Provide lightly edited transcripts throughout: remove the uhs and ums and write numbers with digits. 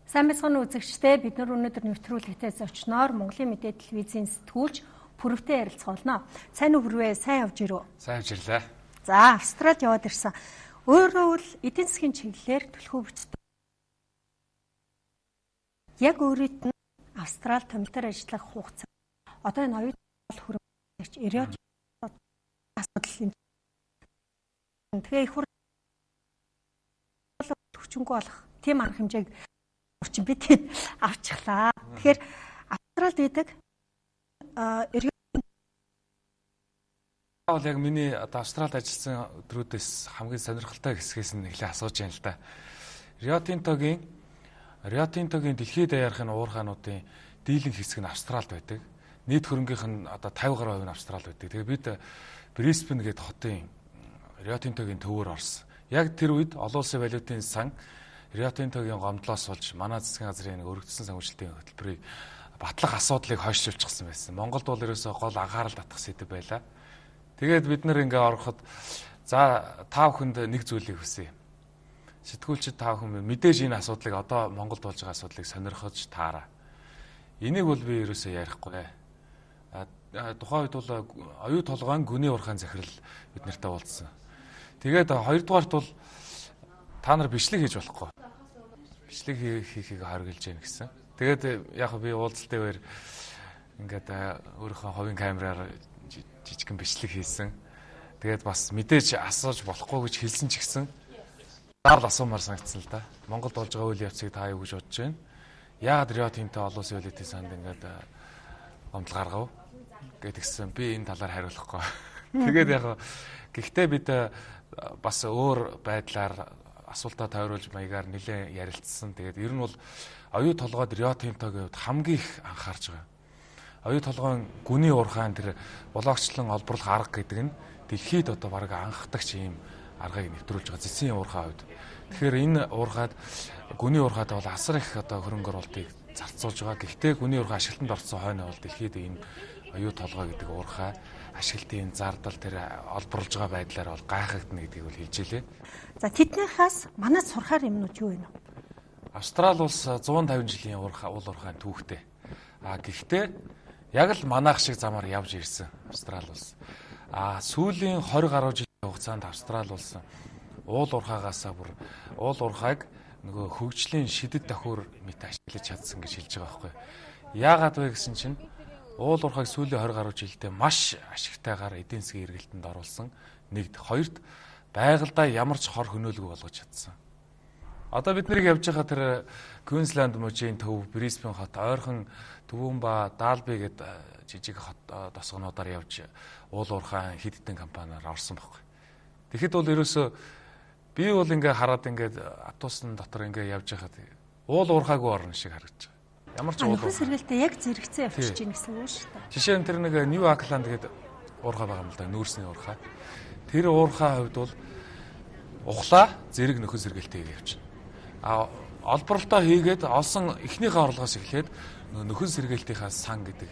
Сайн мэцхан үзэгчдээ бид нар өнөөдөр нэвтрүүлэгтээ зочноор Монголын мэдээ телевизийн сэтгүүлч Пүрэвтэй ярилцах болно. Сайн уу Пүрэвээ, сайн явж ирөө. Сайн явж ирлээ. За, Австралид яваад ирсэн. Өөрөө бол эдийн засгийн чиглэлээр төлхөө бичдэг. Яг өөрөд нь Австрал томилтоор ажиллах хугацаа. Одоо энэ оюутан хөрөнгөж ирээд асуудал. Тэгээ их хүчингү болох тийм арга хэмжээг орчин бид авчихлаа. Тэгэхээр Австралид байдаг бол яг миний одоо Австралид ажилласан өдрүүдээс хамгийн сонирхолтой хэсгээс нь нэлээд асууж байна л да. Рио Тинтогийн дэлхийд даяархын уурхаануудын дийлэнх хэсэг нь Австралид байдаг. Нийт хөрөнгийнх нь одоо 50 гаруй нь Австралид байдаг. Тэгээ бид Брисбен гэдэг хотын Рио Тинтогийн төвөөр орсон. Яг тэр үед олон улсын валютын сан Рио Тинтогийн гомдлоос болж манай засгийн газрын өргөдсөн санхүүжилтийн хөтөлбөрийг батлах асуудлыг хойшлуулчихсан байсан. Монголд бол ерөөсөө гол анхаарал татах сэдэв байлаа. Тэгээд бид нэр ингээ ороход за та бүхэнд нэг зүйлийг хүсье. Сэтгүүлчид та бүхэн мэдээж энэ асуудлыг одоо Монголд болж байгаа асуудлыг сонирхож таараа. Энийг бол би ерөөсөө ярихгүй. Тухайн үед бол оюу толгойн гүний урхаан захирал бид нартай уулзсан. Тэгээд хоёрдугаарт бол та нар бичлэг хийж болохгүй. Бичлэг хийхийг хориглож яах гэсэн. Тэгээд яг би уулзалтын үеэр ингээд өөрийнхөө хувийн камераар жижигхэн бичлэг хийсэн. Тэгээд бас мэдээж асууж болохгүй гэж хэлсэн ч гэсэн дарал асуумаар санагдсан л да. Монголд болж байгаа үйл явцыг та юу гэж бодож байна? Яагаад Рио Тинто олон улсын валютын санд ингээд гомдол гаргав гэдгсэн. Би энэ талаар хариулахгүй. Тэгээд яг гэхдээ бид бас өөр байдлаар асуултаа тойруулж маягаар нэлээд ярилцсан. Тэгээд ер нь бол оюу толгойд Рио Тинтогийн хувьд хамгийн их анхаарч байгаа. Оюу толгойн гүний уурхаан тэр блокчлон олборлох арга гэдэг нь дэлхийд одоо бараг анхдагч ийм аргыг нэвтрүүлж байгаа цэцгийн уурхай хувьд. Тэгэхээр энэ уурхайд гүний уурхайд бол асар их одоо хөрөнгө оруулалтыг зарцуулж байгаа. Гэхдээ гүний уурхай ашиглалтанд орсон хойно бол дэлхийд энэ оюу толгой гэдэг уурхай ашиглалтын зардал тэр олборлж байгаа байдлаар бол гайхагдана гэдгийг бол хэлж илээ. За тэднийхээс манайд сурахаар юмнууд юу вэ? Австрали улс 150 жилийн уул уурхайн түүхтэй. Гэхдээ яг л манайх шиг замаар явж ирсэн Австрали улс. Сүүлийн 20 гаруй жилийн хугацаанд Австрали улс уул уурхайгаасаа бүр уул уурхайг нөгөө хөгжлийн шидэд давхур мэт ашиглаж чадсан гэж хэлж байгаа байхгүй. Яагаад вэ гэсэн чинь уул уурхайг сүүлийн 20 гаруй жилдээ маш ашигтайгаар эдийн засгийн эргэлтэнд оруулсан. Нэгд, хоёрт байгальдаа ямар ч хор хөнөөлөг болгож чадсан. Одоо бид нарыг явж байгаа тэр Квинсленд мужийн төв, Брисбен хот, ойрхон Төвөнба, Далби гэдэг жижиг хот тосгонуудаар явж уул уурхайн хэд хэдэн компаниар орсон байхгүй. Тэгэхэд бол ерөөсөө би бол ингээ хараад ингээ автобусны дотор ингээ явж байхад уул уурхайгүй орно шиг харагдаж байгаа. Ямар ч уул уурхай сэргэлтээ яг зэрэгцээ явчихж байна гэсэн үг шүү дээ. Жишээ нь тэр нэг Нью Акланд гэдэг уурхай байгаа юм л да, нүүрсний уурхай. Тэр уурхай хувьд бол ухлаа зэрэг нөхөн сэргэлтээ явчихна. Олборлолтоо хийгээд олсон эхнийхээ орлогоос эхлээд нөхөн сэргээлтийнхаа сан гэдэг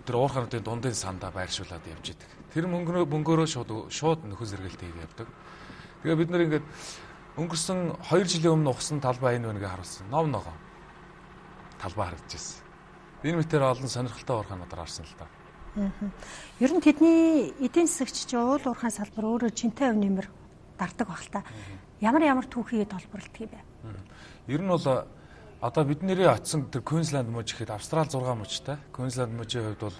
тэр уурхайнуудын дундын сандаа байршуулад явж идэг. Тэр мөнгөөрөө шууд нөхөн сэргээлтээ хийгээд явдаг. Тэгээ бид нэр ингээд өнгөрсөн 2 жилийн өмнө ухсан талбай энэ үнэгээ харуулсан. Ном ногоо талбай харагдаж байна. Энэ мэтэр олон сонирхолтой уурхайнуудаар орсон л та. Ер нь тэдний эдийн засагч уул уурхайн салбар өөрөө жинтэй өв нэмэр дардаг баг л та. Ямар түүхийд толборлдог юм бэ? Ер нь бол одоо бидний очсон тэр Квинсленд муж гэхэд Австрали 6 мужтай. Квинсленд мужийн хувьд бол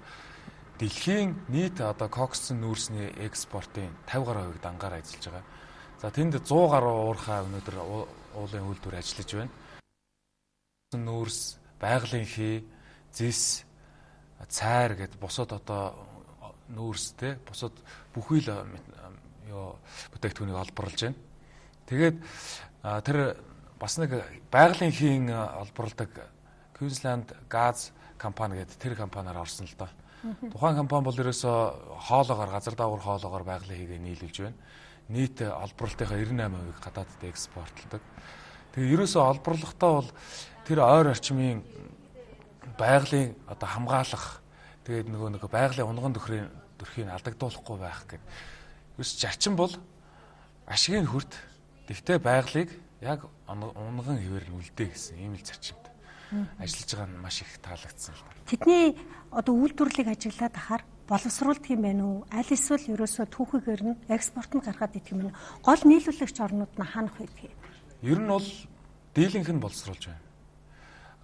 дэлхийн нийт одоо коксны нүүрсний экспортын 50 гаруй хувийг дангаар ажиллаж байгаа. За тэнд 100 гаруй уурхай өнөөдөр уулын үйлдвэр ажиллаж байна. Нүүрс, байгалийн хий, зис, цайр гэд бусад одоо нүүрстэй бусад бүхий л бүтээгдэхүүнийг олборлож байна. Тэгээд тэр бас нэг байгалийн хийн олборлдог Queensland Gaz компани гэдэг тэр компаниар орсон л доо. Тухайн компани бол ерөөсөө хоолоогоор газар даавар хоолоогоор байгалийн хийгээ нийлүүлж байна. Нийт олборлолтынхаа 98%-ийг гадаадд экспортлдог. Тэгээ ерөөсөө олборлохдоо бол тэр ойр орчмын байгалийн одоо хамгаалах тэгээд нөгөө байгалийн унган төрхийг алдагдуулахгүй байх гэдэг. Ерөөс зарчим бол ашигын хүрт. Тэгтээ байгалыг яг унган хэвээр нь үлдээ гэсэн ийм л зарчимд ажиллаж байгаа нь маш их таалагдсан л байна. Тэдний одоо үйлдвэрлэлийг ажиглаад ахаар боловсруулдаг юм байна уу? Аль эсвэл ерөөсөө түүхийгээр нь экспортод гаргаад идэх юм байна. Гол нийлүүлэгч орнууд нь хаанах вэ? Ер нь бол дийлэнх нь боловсруулж байна.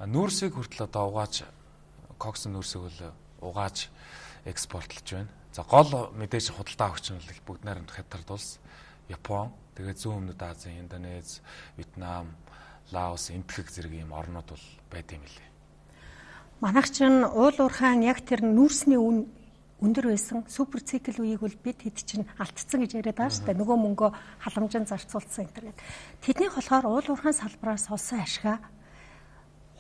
Нүүрсийг хүртэл одоо угааж кокс нүүрсийг бол угааж экспортлж байна. За гол мэдээж худалдаа авагч нь бол бүгд найрамд Хятад улс, Япон, тэгээд зүүн өмнөд Азийн, Индонез, Вьетнам, Лаос, Энтхэг зэрэг ийм орнууд бол байд юм лээ. Манайх чинь уул уурхаан яг тэр нүүрсний үн өндөр байсан супер цикл үеийг бол бид хэд чинь алдцсан гэж яриад байгаа шүү дээ. Нөгөө мөнгөө халамжин зарцуулсан энэ төр. Тэднийх болохоор уул уурхаан салбараас олсон ашгаа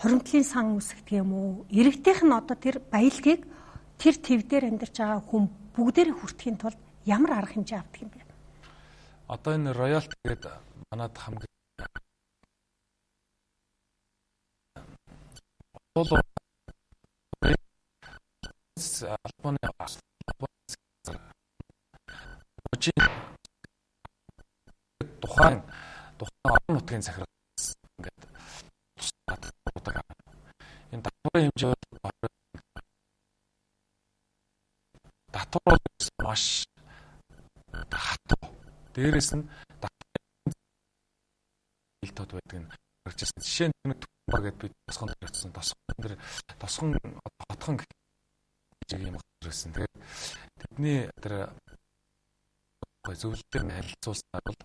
хуримтлын сан үсгдэг юм уу? Иргэдийнх нь одоо тэр баялагийг тэр төв дээр амьдарч байгаа хүн бүгдээрээ хүртэхийн тулд ямар арга хэмжээ авдаг юм бэ? Одоо энэ роялти гэдэг манад хамгийн Албаны тухайн орон нутгийн захирал ингээд энэ татварын хэмжээ татвар маш хатуу. Дээрээс нь илтод байдаг нь гарчсан. Жишээ нь нэг баг гэдээ бид тосгон төрсөн. Тосгон хотхон гэж юм гарсан. Тэгээд тэдний тэр зөвлөлтөөр харилцуулснаар бол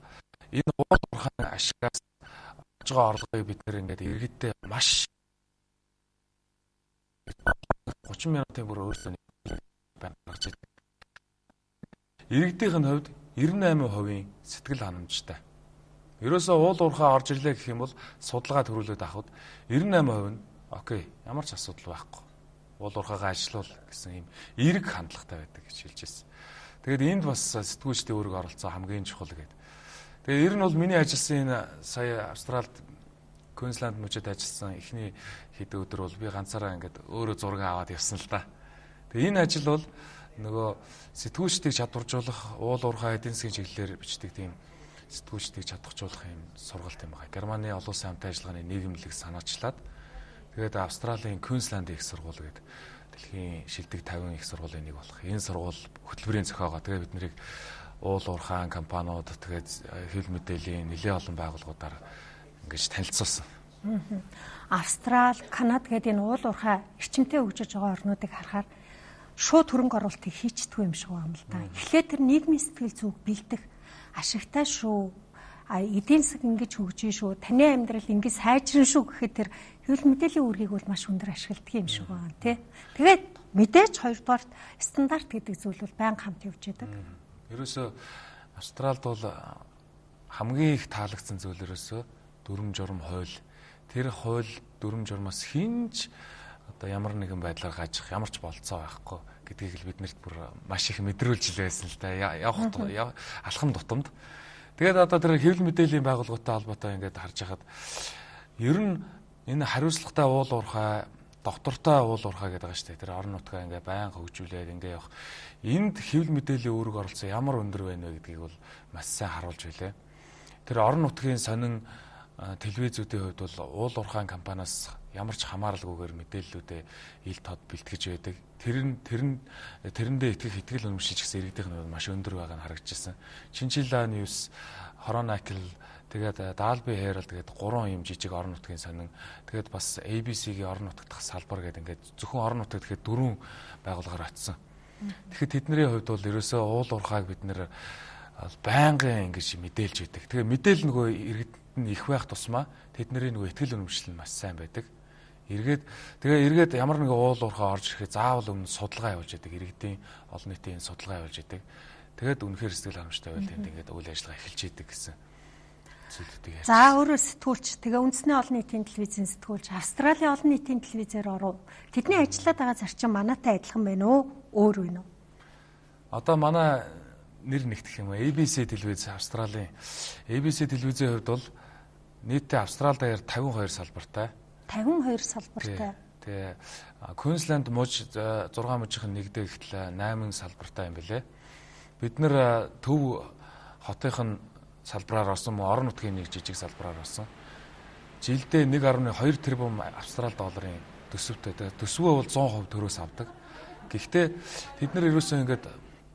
энэ уул уурхайн ашигаас олж байгаа орлогыг бид нэр ингээд иргэдтэй маш 30 минутын бүр өөрсдөө гаргаж ирдэг. Иргэдийн хувьд 98% сэтгэл ханамжтай. Ерөөсөө уул уурхай орж ирлээ гэх юм бол судалгаа төрүүлээд авахд 98% нь окей, ямар ч асуудал байхгүй. Уул уурхайгаа ажиллуул гэсэн юм эерэг хандлагатай байдаг гэж хэлж байсан. Тэгээд энд бас сэтгүүлчдийн үүрэг оролцоо хамгийн чухал гэдэг. Тэгээд ер нь бол миний ажилласан энэ сая Австралид Queensland мужид ажилласан эхний хэдэн өдөр бол би ганцаараа ингээд өөрөө зураг аваад явсан л да. Тэгээд энэ ажил бол нөгөө сэтгүүлчдийг чадваржуулах, уул уурхай эдийн засгийн чиглэлээр бичдэг тийм сэтгүүлчдийг чадваржуулах юм сургалт юм байна. Германы олон улсын хамтын ажиллагааны нийгэмлэг санаачлаад тэгээд Австралийн Queensland их сургууль гэдэг дэлхийн шилдэг 50 их сургуулийн нэг болох. Энэ сургууль хөтөлбөрийн зохиогоо тэгээд бид нарыг уул уурхайн компаниуд тэгээд хэвлэл мэдээллийн нэлээд олон байгууллагуудаар ингэж танилцуулсан. Австрал, Канада гэдэг энэ уул уурхай эрчимтэй хөгжиж байгаа орнуудыг харахаар шууд хөрөнгө оруулалтыг хийчихдэг юм шиг байна л да. Эхлээд тэр нийгмийн сэтгэл зүг бэлдэх ашигтай шүү. Эдийн засаг ингэж хөгжиж шүү. Таны амьдрал ингэж сайжрна шүү гэхэд тэр хэвлэл мэдээллийн үүргийг бол маш өндөр ашигладаг юм шиг байна, тий. Тэгээд мэдээж хоёрдугаарт стандарт гэдэг зүйл бол байнга хамт явж байдаг. Ерөөсөө Австралид бол хамгийн их таалагдсан зүйл ерөөсөө дүрм журм хууль. Тэр хууль дүрм журмаас хинж одоо ямар нэгэн байдлаар гажих ямар ч болцоо байхгүй гэдгийг л биднэрт бүр маш их мэдрүүлж байсан л да. Алхам тутамд. Тэгээд одоо тэр хэвлэл мэдээллийн байгууллагатай холбоотой ингээд харж хахад ер нь энэ хариуцлагатай уул уурхай, доктортой уул уурхай гэдэг байгаа шүү дээ. Тэр орон нутгаа ингээд байнга хөгжүүлээд ингээд явах. Энд хэвлэл мэдээллийн үүрэг оролцоо ямар өндөр байна вэ гэдгийг бол маш сайн харуулж байлаа. Тэр орон нутгийн сонин телевизүүдийн хувьд бол уул уурхайн компаниас ямар ч хамааралгүйгээр мэдээллүүдээ ил тод бэлтгэж байдаг. Тэрэндээ итгэл үнэмшилж гэсэн иргэдийнх нь маш өндөр байгаа нь харагдчихсан. Чинчилла News, Хоронакл, тэгээд Dalby Herald тэгээд 3 юм жижиг орон нутгийн сонин. Тэгээд бас ABC-гийн орон нутгах салбар гэдэг ингээд зөвхөн орон нутгад тэгэхээр 4 байгууллагаар очсон. Тэгэхээр тэдний хувьд бол ерөөсөө уул уурхайг бид нэр байнгын ингэж мэдээлж байдаг. Тэгээ мэдээлэл нөгөө иргэд нь их байх тусмаа тэдний нөгөө итгэл үнэмшил нь маш сайн байдаг. Эргээд ямар нэгэн уул уурхай орж ирэхэд заавал өмнө судалгаа явуулж яадаг. Иргэдийн олон нийтийн судалгаа явуулж яадаг. Тэгээд үнэхээр сэтгэл ханамжтай байл тэнд ингээд үйл ажиллагаа эхэлж яадаг гэсэн зүйлүүдийг ярьж. За өөрөө сэтгүүлч тэгээ үндэсний олон нийтийн телевизийн сэтгүүлч Австралийн олон нийтийн телевизээр оров. Тэдний ажиллаад байгаа зарчим манайтай адилхан байна уу? Өөр вэ нүү? Одоо манай нэр нэгтгэх юм. ABC телевиз Австралийн ABC телевизийн хувьд бол нийтдээ Австрали даяар 52 салбартай. 52 салбартай. Тэгээ Queensland муж 6 мужийн нэгдээ ихтэл 8 салбартай юм билэ. Бид нэр төв хотынх нь салбараар орсон мөн орон нутгийн нэг жижиг салбараар орсон. Жилдээ 1.2 тэрбум австрал долларын төсөвтэй. Төсвөө бол 100% төрөөс авдаг. Гэхдээ тэд нар ерөөсөө ингээд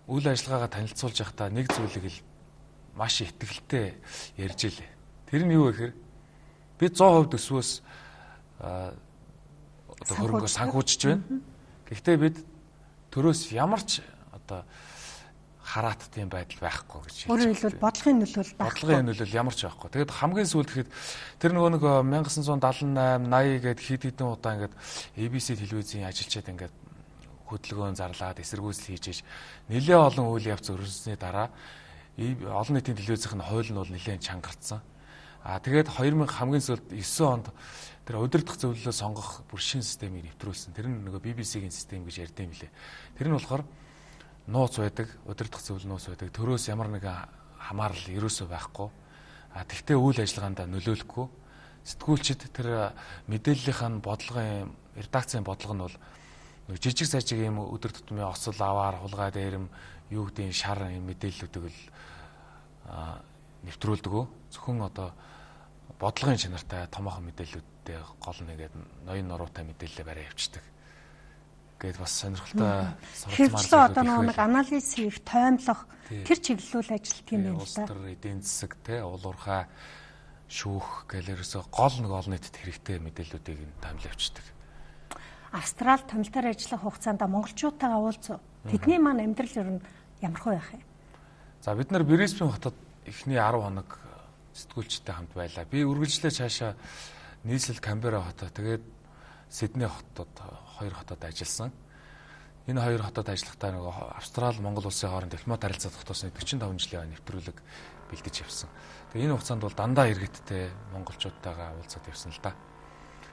үйл ажиллагаагаа танилцуулж байхдаа нэг зүйлийг л маш ихтгэлтэй ярьж илээ. Тэр нь юу вэ гэхээр бид 100% төсвөөс одоо хөрөнгө санхүүжж байна. Гэхдээ бид төрөөс ямар ч одоо харааттын байдал байхгүй гэж хэлж байна. Өөрөөр хэлбэл бодлогын нөлөөлөл байхгүй. Бодлогын нөлөөлөл ямар ч байхгүй. Тэгээд хамгийн сүүлд гэхэд тэр нөгөө 1978, 80 гээд хэд хэдэн удаа ингээд ABC телевизийн ажилчид ингээд хөдөлгөөн зарлаад эсэргүүцэл хийж нэлээ олон үйл явц өрнөсний дараа олон нийтийн телевизийн хууль нь бол нэлээд чангартсан. Тэгээд 2000 хамгийн сүүлд 9 онд тэр удирдах зөвлөлөө сонгох бүр шинэ системийг нэвтрүүлсэн. Тэр нь нөгөө BBC-ийн систем гэж ярьд юм лээ. Тэр нь болохоор нууц байдаг, удирдах зөвлөл нууц байдаг. Төрөөс ямар нэгэн хамаарал ерөөсөө байхгүй. Тэгвэл үйл ажиллагаанд нөлөөлөхгүй. Сэтгүүлчид тэр мэдээллийнх нь бодлогын редакцийн бодлого нь бол жижиг сажиг юм өдөр тутмын осол аваар хулгай дээрэм юу гэдэг шар юм мэдээллүүдийг л нэвтрүүлдэг. Зөвхөн одоо бодлогын чанартай томоохон мэдээллүүдтэй гол нэгээд ноён нуруутай мэдээлэл барай явчихдаг. Гээд бас сонирхолтой суралцмаар одоо нэг анализ хийх, тоймлох тэр чиглэлүүл ажилт юм байна л да. Улс төр эдийн засаг уул уурхай шүүх гэлэрээс гол нэг олон нийтэд хэрэгтэй мэдээллүүдийг томлоо явчихдаг. Австрал томилтоор ажиллах хугацаанд монголчуудтайгаа уулзав. Тэдний маань амьдрал ер нь ямархуу байх юм? За бид нар Брисбен хотод эхний 10 хоног сэтгүүлчтэй хамт байлаа. Би үргэлжлээ цаашаа нийслэл Камбера хотод тэгээд Сидней хотод 2 хотод ажилласан. Энэ 2 хотод ажиллахдаа нөгөө Австрал Монгол улсын хооронд дипломат харилцаа тогтоосон 45 жилийн нэвтрүүлэг бэлдэж явсан. Тэгээд энэ хугацаанд бол дандаа иргэдтэй монголчуудтайгаа уулзаад явсан л да.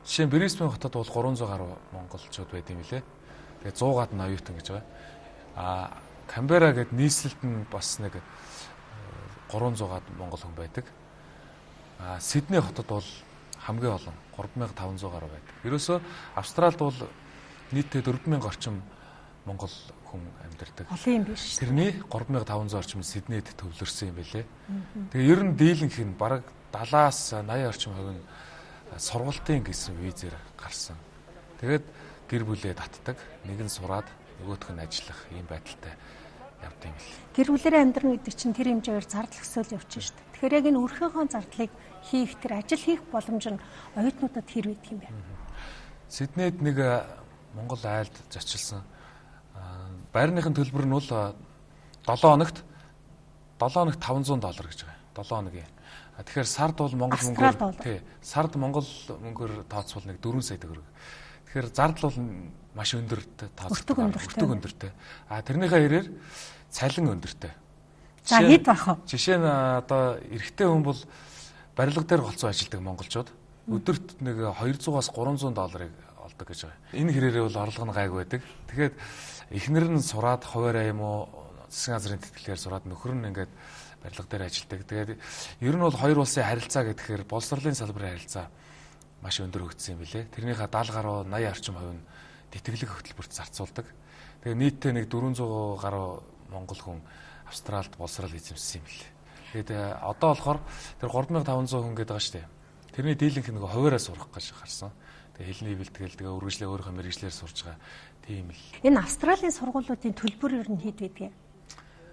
Жишээ нь Брисбен хотод бол 300 гаруй монголчууд байд юм лээ. Тэгээд 100-аад нь оюутан гэж байгаа. Камбера гээд нийслэлд нь бас нэг 300-аад монгол хүн байдаг. Сидней хотод бол хамгийн олон 3500 гаруй байдаг. Ерөөсөө Австралид бол нийтдээ 4000 орчим монгол хүн амьдардаг. Олон юм биш. Тэрний 3500 орчим Сиднейд төвлөрсөн юм байлээ. Тэгээ ер нь дийлэнх нь бараг 70-аас 80 орчим хувь нь сургалтын гэсэн визээр гарсан. Тэгээд гэр бүлээ татдаг. Нэг нь сураад нөгөөх нь ажиллах ийм байдалтай явд юм л. Гэр бүлэрээ амьдрна гэдэг чинь тэр хэмжээгээр зардал өсөөл явчихна шүү дээ. Тэгэхээр яг энэ өрхөөхөн зардлыг хийх, тэр ажил хийх боломж нь оюутнуудад хэр байдаг юм бэ? Сиднейд нэг Монгол айлд зочилсан. Байрныхын төлбөр нь бол 7 хоногт $500 гэж байгаа. 7 хоногийн. Тэгэхээр сард бол монгол мөнгөөр сард монгол мөнгөөр тооцвол нэг 4 сая төгрөг. Тэгэхээр зардал бол маш өндөр тооцдог. Өртөг өндөртэй. Тэрнийхээ хэрээр цалин өндөртэй. За хэд бах вэ? Жишээ нь одоо эрэгтэй хүн бол барилга дээр голцоо ажилладаг монголчууд өдөрт нэг $200-аас $300 олдог гэж байгаа. Энэ хэрээрээ бол орлого нь гайг байдаг. Тэгэхээр эхнэр нь сураад хуваараа юм уу засгийн газрын тэтгэлгээр сураад нөхөр нь ингээд барилга дээр ажилладаг. Тэгээд ер нь бол хоёр улсын харилцаа гэхээр боловсролын салбарын харилцаа маш өндөр хөгжсөн юм билэ. Тэрнийхээ 70 гаруй 80 орчим хувь нь тэтгэлэг хөтөлбөрт зарцуулдаг. Тэгээд нийтдээ нэг 400 гаруй монгол хүн Австралид боловсрол эзэмшсэн юм билээ. Тэгээд одоо болохоор тэр 3500 хүн гэдэг байгаа шүү дээ. Тэрний дийлэнх нэг хуваараа сурах гэж гарсан. Тэгээд хэлний бэлтгэл тэгээ үргэлжлээ өөрийнхөө мэргэжлээр сурж байгаа тийм л. Энэ Австралийн сургуулиудын төлбөр ер нь хэд байдгийг?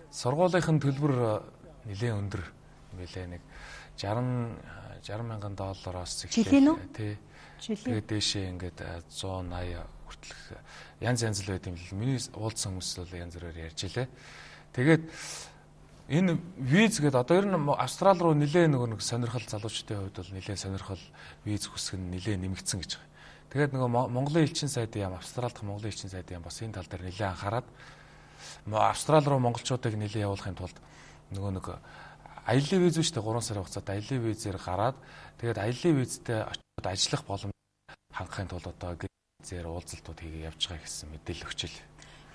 Сургуулийн төлбөр нэлээд өндөр юм билээ. Нэг 60 мянган доллароос эхлээд тий. Тэгээд дээшээ ингээд 180 хүртэлх янз янз л байт юм л. Миний уулзсан хүмүүс бол янз бүрээр ярьж илээ. Тэгээд энэ виз гэдэг одоо ер нь Австрал руу нэлээд нэг сонирхол залуучдын хувьд бол нэлээд сонирхол виз хүсэх нь нэлээд нэмэгдсэн гэж байгаа. Тэгээд нөгөө Монголын элчин сайдын яам Австрал дахь Монголын элчин сайдын яам бас энэ тал дээр нэлээд анхаарад Австрал руу монголчуудыг нэлээд явуулахын тулд нөгөө нэг аялын виз шүү дээ 3 сарын хугацаанд аялын визээр гараад тэгээд аялын визтэй очиод ажиллах боломж хангахын тулд одоо зэр уулзалтууд хийгээ явж байгаа гэсэн мэдээлэл өгчл.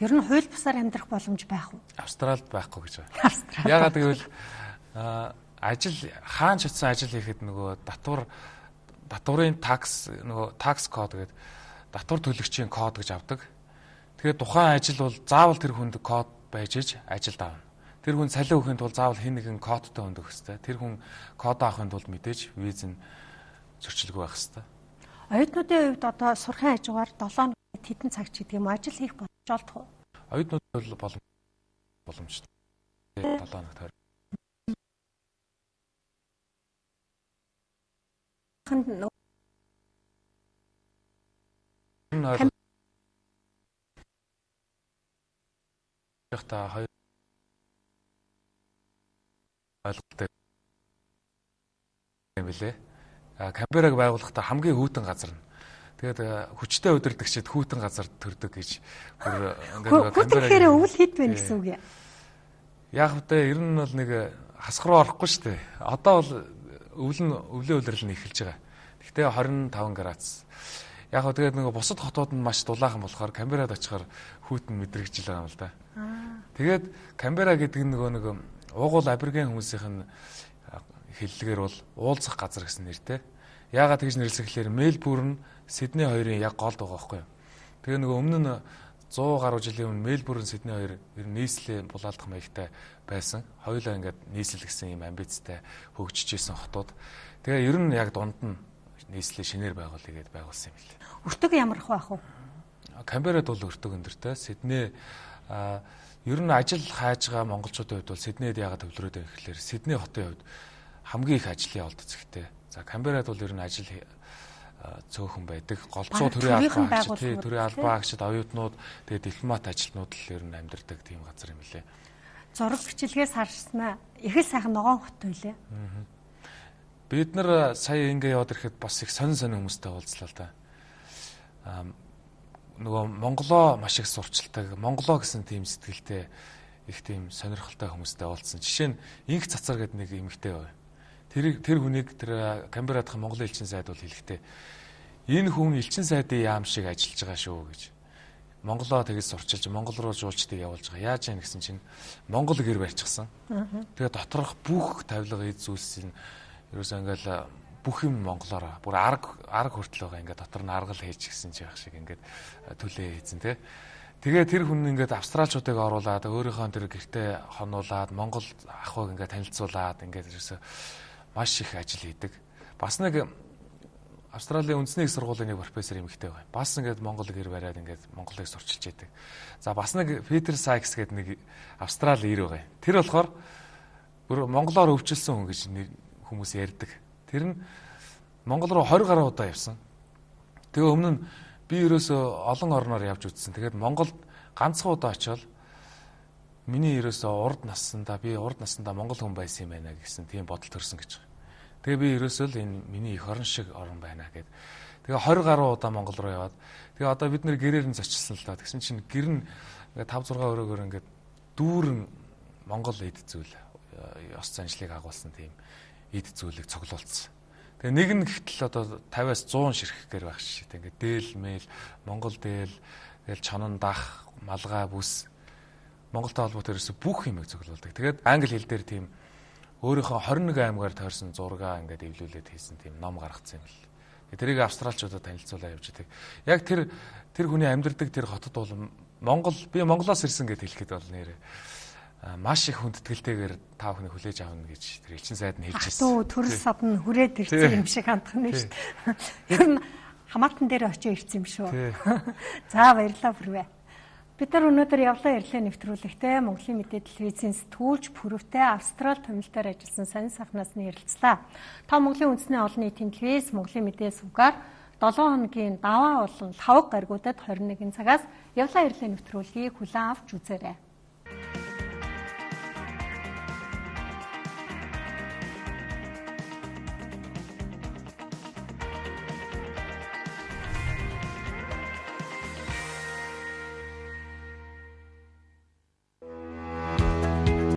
Ер нь хууль бусаар амьдрах боломж байх уу? Австралид байхгүй гэж байна. Яагаад гэвэл ажил хаан ч утсан ажил хийхэд нөгөө татварын такс нөгөө такс код гэдэг татвар төлөгчийн код гэж авдаг. Тэгээд тухайн ажил бол заавал тэр хүнд код байж иж ажилд авна. Тэр хүн цалин өгөхийн тулд заавал хин нэгэн кодтой өндөх хэвээр. Тэр хүн код авахын тулд мэдээж виз нь зөрчилгүй байх хэвээр. Оюутнуудын хувьд одоо сурахын хажуугаар 7 хэдэн цаг ч гэдэг юм ажил хийх боломж олдох уу? Оюутнууд бол боломжтой. 7 хоног тойрог. Та хоёр ойлголттой юм билээ. Камераг байгуулахдаа хамгийн хүйтэн газар нь. Тэгээд хүчтэй удирдагчид хүйтэн газар төрдөг гэж бүр ингээд камераар өвөл хэд байна гэсэн үг юм. Яг үгүй ер нь бол нэг хасах руу орохгүй шүү дээ. Одоо бол өвлийн улирал нь эхэлж байгаа. Гэхдээ 25 градус. Яг хөө тэгээд нөгөө бусад хотууд нь маш дулаахан болохоор камерад очихоор хүйтэн мэдрэгжил байгаа юм л да. Тэгээд камера гэдэг нь нөгөө уугуул аберген хүмүүсийн хэллэгээр бол уулзах газар гэсэн нэртэй. Яагаад тэгж нэрлэхээр Мельбурн, Сидней хоёрын яг голд байгаа байхгүй юу. Тэгээ нөгөө өмнө нь 100 гаруй жилийн өмнө Мельбурн, Сидней хоёр ер нь нийслэлийн булаалдах маягтай байсан. Хоёулаа ингээд нийслэлгсэн юм амбицтай хөгжиж исэн хотууд. Тэгээ ер нь яг дунд нь нийслэлийн шинээр байгуулъя гэдээ байгуулсан юм лээ. Өртөг ямарх байх вэ? Камерад бол өртөг өндөртэй. Сидней ер нь ажил хайж байгаа монголчуудын хувьд бол Сиднейд яагаад төвлөрөөд байх гэхээр Сидней хотын хувьд хамгийн их ажлын олд зэгтэй. За Камберад бол ер нь ажил цөөхөн байдаг. Голцоо төрийн албаагчид, оюутнууд, тэгээд дипломат ажилтнууд л ер нь амьдардаг тийм газар юм лээ. Зураг бичлэгээс харснаа их л сайхан ногоон хот байлээ. Бид нар сая ингээ яваад ирэхэд бас их сонин хүмүүстэй уулзлаа л да. Нөгөө монголоо маш их сурчилдаг, монголоо гэсэн тийм сэтгэлтэй их тийм сонирхолтой хүмүүстэй уулзсан. Жишээ нь Инх Цацар гэдэг нэг эмэгтэй бай. Тэр хүнийг тэр Камберадын Монголын элчин сайд бол хэлэхдээ энэ хүн элчин сайдын яам шиг ажиллаж байгаа шүү гэж. Монголоо тэгж сурчилж, Монгол руу жуулчдыг явуулж байгаа. Яаж яах гэсэн чинь Монгол гэр барьчихсан. Тэгээ доторх бүх тавилга эд зүйлсийн ерөөсөө ингээл бүх юм монголоор бүр арга хүртэл байгаа. Ингээд дотор нь аргал хийж гисэн ч яах шиг ингээд төлөө хийцэн тий. Тэгээ тэр хүн ингээд австралчуудыг оруулаад өөрийнхөө тэр гэртээ хонуулаад Монгол ахыг ингээд танилцуулаад ингээд ерөөсөө маш их ажил хийдэг. Бас нэг Австралийн үндэсний их сургуулийн нэг профессор эмэгтэй байна. Бас ингээд Монгол гэр бариад ингээд Монголыг сурчилж яадаг. За бас нэг Питер Сайкс гэдэг нэг Австрали ир байгаа. Тэр болохоор бүр монголоор өвчлсөн хүн гэж хүмүүс ярьдаг. Тэр нь Монгол руу 20 гаруй удаа явсан. Тэгээ өмнө нь би ерөөсөө олон орноор явж үзсэн. Тэгээд Монголд ганцхан удаа очивол миний ерөөсөө урд наснда Монгол хүн байсан юм байна гэсэн тийм бодол төрсөн гэж. Тэгээ би ерөөсөө л энэ миний их орон шиг орн байна гэд. Тэгээ 20 гаруй удаа Монгол руу яваад тэгээ одоо бид нэр гэрээр нь зочилсан л да. Тэгсэн чинь гэр нь ингээд 5 6 өрөөгөр ингээд дүүрэн Монгол эд зүйл ёс заншлыг агуулсан тийм эд зүйлийг цуглуулсан. Тэгээ нэг нь гэтэл одоо 50-аас 100 ширхгээр байх шээ. Ингээд дээл мэйл, Монгол дээл, тэгэл чонон дах, малгай бүс Монголтой холбоотой ерөөсө бүх юмыг цуглуулдаг. Тэгээд англи хэл дээр тийм өөрийнхөө 21 аймгаар тойрсон зургаа ингээд эвлүүлээд хийсэн тийм ном гаргацсан юм л. Тэрийг австралчуудад танилцуулаад явж байдаг. Яг тэр хүний амьдардаг тэр хотод бол би Монголоос ирсэн гэж хэлэхэд бол нэр маш их хүндэтгэлтэйгээр та бүхнийг хүлээж авна гэж тэр элчин сайд нь хэлж байсан. Атуу төрөл савн хүрээд ирсэн юм шиг хандах нь шүү дээ. Ер нь хамаатан дээр очиж ирсэн юм шүү. За баярлалаа бүрвэ. Бид нар өнөөдөр явлаа ярилцлага нэвтрүүлэгтээ Монголын мэдээ телевизийн сэтгүүлч Пүрэвтэй Австрал томилтоор ажилласан сонин сайхнаас нь ярилцлаа. Та Монголын үндэсний олон нийтийн телевиз Монголын мэдээ сувгаар 7 хоногийн даваа болон 5 гаригуудад 21 цагаас явлаа ярилцлага нэвтрүүлгийг хүлээн авч үзээрэй.